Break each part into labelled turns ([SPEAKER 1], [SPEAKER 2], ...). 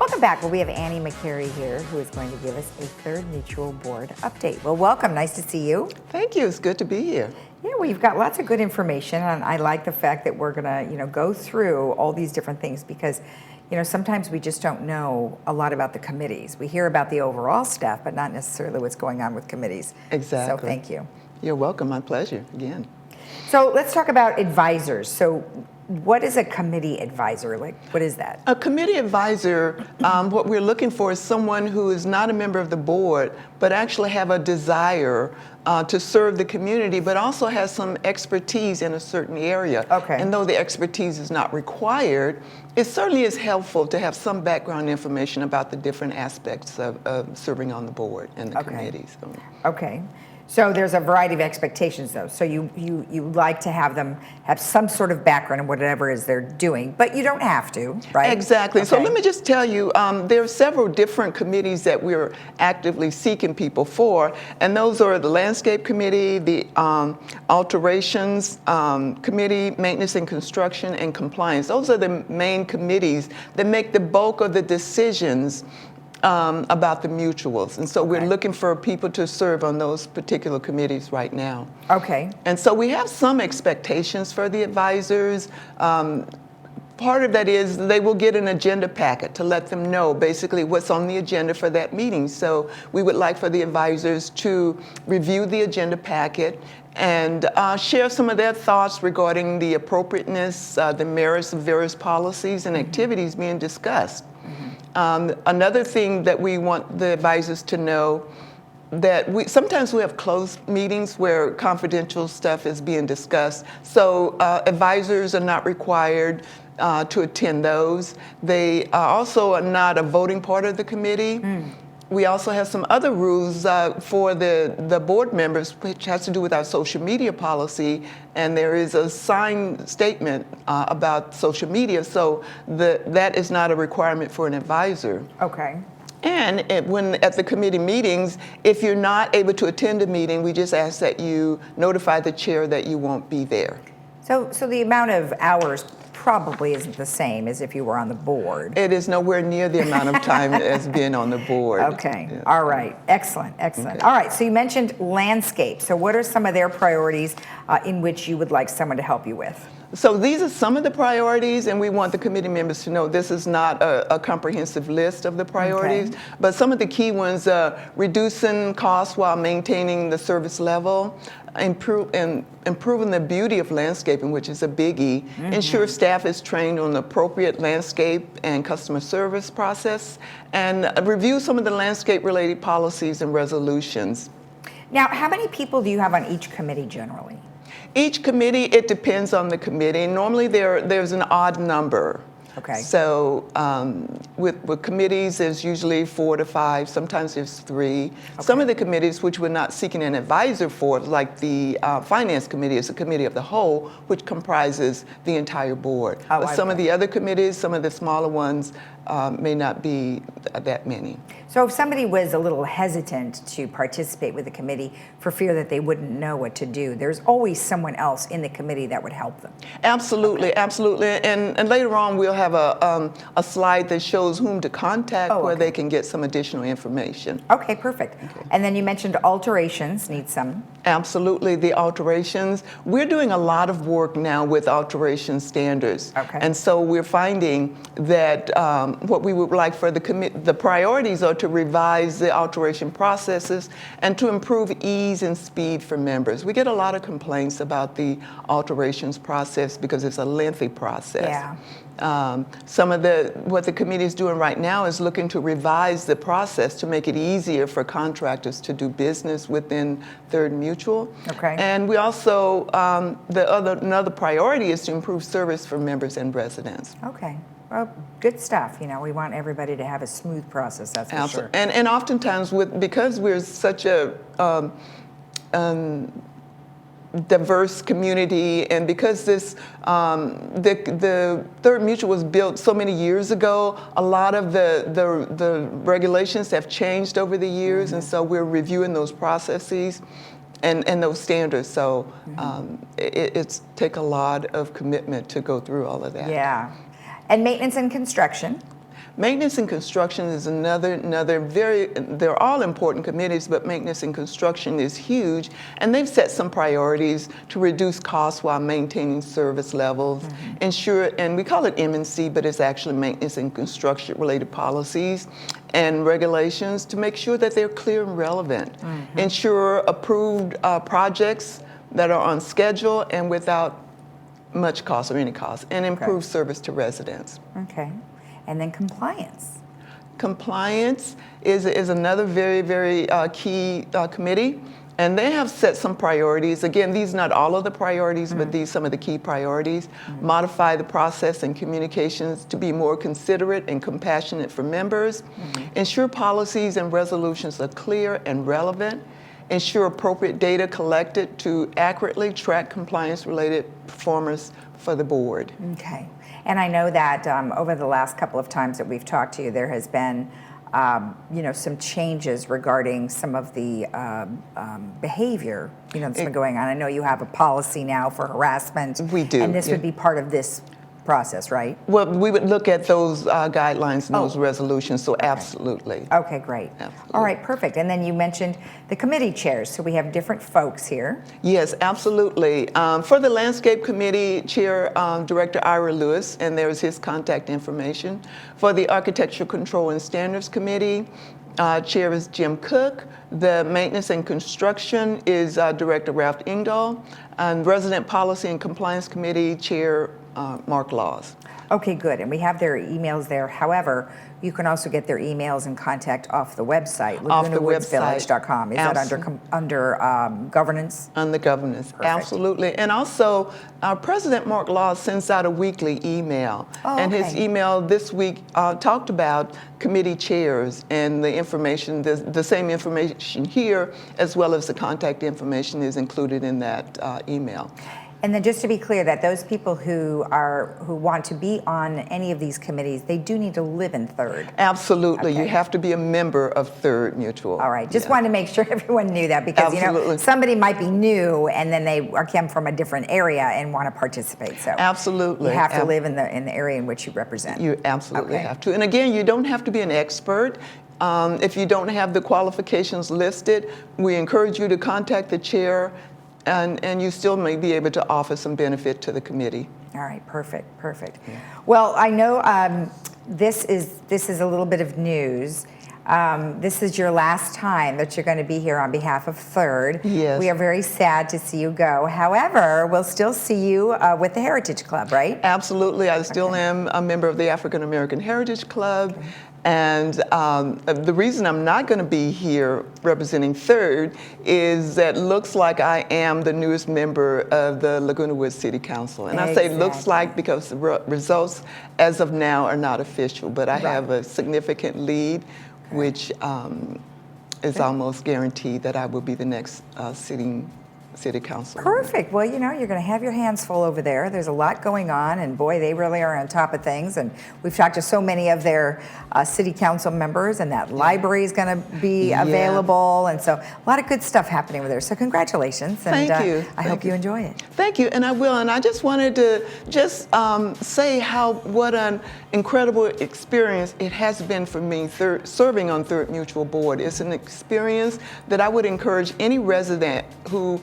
[SPEAKER 1] Welcome back. Well, we have Annie McCary here, who is going to give us a Third Mutual Board update. Well, welcome. Nice to see you.
[SPEAKER 2] Thank you. It's good to be here.
[SPEAKER 1] Yeah, well, you've got lots of good information, and I like the fact that we're going to, go through all these different things because, sometimes we just don't know a lot about the committees. We hear about the overall stuff, but not necessarily what's going on with committees.
[SPEAKER 2] Exactly.
[SPEAKER 1] So thank you.
[SPEAKER 2] You're welcome. My pleasure. Again.
[SPEAKER 1] So let's talk about advisors. So what is a committee advisor? Like, what is that?
[SPEAKER 2] A committee advisor, what we're looking for is someone who is not a member of the board, but actually have a desire to serve the community, but also has some expertise in a certain area.
[SPEAKER 1] Okay.
[SPEAKER 2] And though the expertise is not required, it certainly is helpful to have some background information about the different aspects of serving on the board and the committees.
[SPEAKER 1] Okay. So there's a variety of expectations, though. So you like to have them have some sort of background in whatever it is they're doing, but you don't have to, right?
[SPEAKER 2] Exactly.
[SPEAKER 1] Okay.
[SPEAKER 2] So let me just tell you, there are several different committees that we're actively seeking people for, and those are the Landscape Committee, the Alterations Committee, Maintenance and Construction, and Compliance. Those are the main committees that make the bulk of the decisions about the mutuals. And so we're looking for people to serve on those particular committees right now.
[SPEAKER 1] Okay.
[SPEAKER 2] And so we have some expectations for the advisors. Part of that is they will get an agenda packet to let them know basically what's on the agenda for that meeting. So we would like for the advisors to review the agenda packet and share some of their thoughts regarding the appropriateness, the merits of various policies and activities being discussed. Another thing that we want the advisors to know that sometimes we have closed meetings where confidential stuff is being discussed. So advisors are not required to attend those. They also are not a voting part of the committee. We also have some other rules for the board members, which has to do with our social media policy, and there is a signed statement about social media, so that is not a requirement for an advisor.
[SPEAKER 1] Okay. And
[SPEAKER 2] when at the committee meetings, if you're not able to attend a meeting, we just ask that you notify the chair that you won't be there.
[SPEAKER 1] So the amount of hours probably isn't the same as if you were on the board.
[SPEAKER 2] It is nowhere near the amount of time as being on the board.
[SPEAKER 1] Okay.
[SPEAKER 2] Yes.
[SPEAKER 1] All right. Excellent. Excellent. Okay. All right. So you mentioned landscape. So what are some of their priorities in which you would like someone to help you with?
[SPEAKER 2] So these are some of the priorities, and we want the committee members to know this is not a comprehensive list of the priorities, but some of the key ones are reducing costs while maintaining the service level, improving the beauty of landscaping, which is a biggie, ensure staff is trained on the appropriate landscape and customer service process, and review some of the landscape-related policies and resolutions.
[SPEAKER 1] Now, how many people do you have on each committee generally?
[SPEAKER 2] Each committee, it depends on the committee. Normally there's an odd number.
[SPEAKER 1] Okay.
[SPEAKER 2] So with committees, there's usually 4 to 5, sometimes there's 3. Okay. Some of the committees which we're not seeking an advisor for, like the Finance Committee, is a committee of the whole, which comprises the entire board. But some of the other committees, some of the smaller ones, may not be that many.
[SPEAKER 1] So if somebody was a little hesitant to participate with the committee for fear that they wouldn't know what to do, there's always someone else in the committee that would help them.
[SPEAKER 2] Absolutely, absolutely. And later on we'll have a slide that shows whom to contact where they can get some additional information.
[SPEAKER 1] Okay, perfect. Okay. And then you mentioned alterations need some.
[SPEAKER 2] Absolutely, the alterations. We're doing a lot of work now with alteration standards.
[SPEAKER 1] Okay.
[SPEAKER 2] And so we're finding that what we would like for the priorities are to revise the alteration processes and to improve ease and speed for members. We get a lot of complaints about the alterations process because it's a lengthy process.
[SPEAKER 1] Yeah.
[SPEAKER 2] Some of what the committee is doing right now is looking to revise the process to make it easier for contractors to do business within Third Mutual.
[SPEAKER 1] Okay.
[SPEAKER 2] And we also, another priority is to improve service for members and residents.
[SPEAKER 1] Okay. Well, good stuff. We want everybody to have a smooth process, that's for sure.
[SPEAKER 2] And oftentimes, because we're such a diverse community, and because the Third Mutual was built so many years ago, a lot of the regulations have changed over the years, and so we're reviewing those processes and those standards. So it's take a lot of commitment to go through all of that.
[SPEAKER 1] Yeah. And maintenance and construction?
[SPEAKER 2] Maintenance and construction is another very, they're all important committees, but maintenance and construction is huge, and they've set some priorities to reduce costs while maintaining service levels, ensure, and we call it M&C, but it's actually maintenance and construction related policies and regulations to make sure that they're clear and relevant. Ensure approved projects that are on schedule and without much cost or any cost, and improve service to residents.
[SPEAKER 1] Okay. And then compliance.
[SPEAKER 2] Compliance is another very key committee, and they have set some priorities. Again, these are not all of the priorities, but these some of the key priorities. Modify the process and communications to be more considerate and compassionate for members. Ensure policies and resolutions are clear and relevant. Ensure appropriate data collected to accurately track compliance-related performance for the board.
[SPEAKER 1] Okay. And I know that over the last couple of times that we've talked to you, there has been, some changes regarding some of the behavior, that's been going on. I know you have a policy now for harassment.
[SPEAKER 2] We do.
[SPEAKER 1] And this would be part of this process, right?
[SPEAKER 2] Well, we would look at those guidelines and those resolutions, so absolutely.
[SPEAKER 1] Okay, great.
[SPEAKER 2] Absolutely.
[SPEAKER 1] All right, perfect. And then you mentioned the committee chairs, so we have different folks here.
[SPEAKER 2] Yes, absolutely. For the Landscape Committee, Chair Director Ira Lewis, and there's his contact information. For the Architectural Control and Standards Committee, Chair is Jim Cook. The Maintenance and Construction is Director Ralph Engdahl. And Resident Policy and Compliance Committee, Chair Mark Laws.
[SPEAKER 1] Okay, good. And we have their emails there. However, you can also get their emails and contact off the website, lagunawoodsvillage.com. Is that under governance?
[SPEAKER 2] On the governance,
[SPEAKER 1] Perfect.
[SPEAKER 2] Absolutely. And also, our President Mark Laws sends out a weekly email. And his email this week talked about committee chairs and the information, the same information here, as well as the contact information is included in that email.
[SPEAKER 1] And then just to be clear, that those people who want to be on any of these committees, they do need to live in Third.
[SPEAKER 2] Absolutely.
[SPEAKER 1] Okay.
[SPEAKER 2] You have to be a member of Third Mutual.
[SPEAKER 1] All right. Just wanted to make sure everyone knew that, because
[SPEAKER 2] Absolutely.
[SPEAKER 1] Somebody might be new and then they come from a different area and want to participate. So
[SPEAKER 2] absolutely,
[SPEAKER 1] you have to live in the area in which you represent.
[SPEAKER 2] You absolutely have to. And again, you don't have to be an expert. If you don't have the qualifications listed, we encourage you to contact the chair. And you still may be able to offer some benefit to the committee.
[SPEAKER 1] All right, perfect. Yeah. Well, I know this is a little bit of news. This is your last time that you're going to be here on behalf of Third.
[SPEAKER 2] Yes.
[SPEAKER 1] We are very sad to see you go. However, we'll still see you with the Heritage Club, right?
[SPEAKER 2] Absolutely. I still am a member of the African American Heritage Club. And the reason I'm not going to be here representing Third is that looks like I am the newest member of the Laguna Woods City Council. And I say looks like because the results as of now are not official, but I have a significant lead, which is almost guaranteed that I will be the next sitting City Council.
[SPEAKER 1] Perfect. Well, you're going to have your hands full over there. There's a lot going on, and boy, they really are on top of things. And we've talked to so many of their City Council members, and that library is going to be available. And so a lot of good stuff happening over there. So congratulations. And
[SPEAKER 2] Thank you.
[SPEAKER 1] I hope you enjoy it.
[SPEAKER 2] Thank you, and I will. And I just wanted to say what an incredible experience it has been for me serving on Third Mutual Board. It's an experience that I would encourage any resident who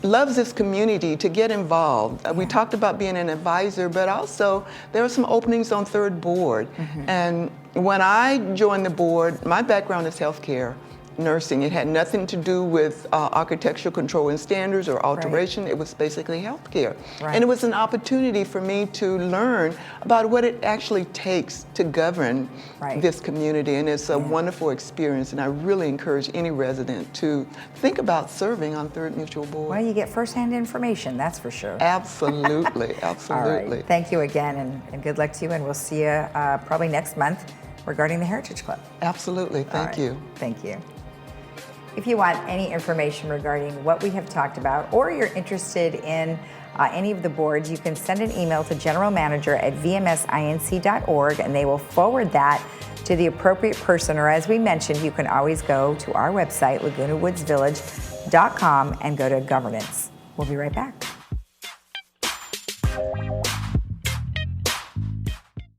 [SPEAKER 2] loves this community to get involved. We talked about being an advisor, but also there are some openings on Third Board. And when I joined the board, my background is healthcare, nursing. It had nothing to do with architectural control and standards or alteration. It was basically healthcare. And it was an opportunity for me to learn about what it actually takes to govern this community. And it's a wonderful experience. And I really encourage any resident to think about serving on Third Mutual Board.
[SPEAKER 1] Well, you get firsthand information, that's for sure.
[SPEAKER 2] Absolutely, absolutely.
[SPEAKER 1] All right. Thank you again, and good luck to you. And we'll see you probably next month regarding the Heritage Club.
[SPEAKER 2] Absolutely. Thank you.
[SPEAKER 1] Thank you. If you want any information regarding what we have talked about, or you're interested in any of the boards, you can send an email to generalmanager@vmsinc.org, and they will forward that to the appropriate person. Or as we mentioned, you can always go to our website, lagunawoodsvillage.com, and go to governance. We'll be right back.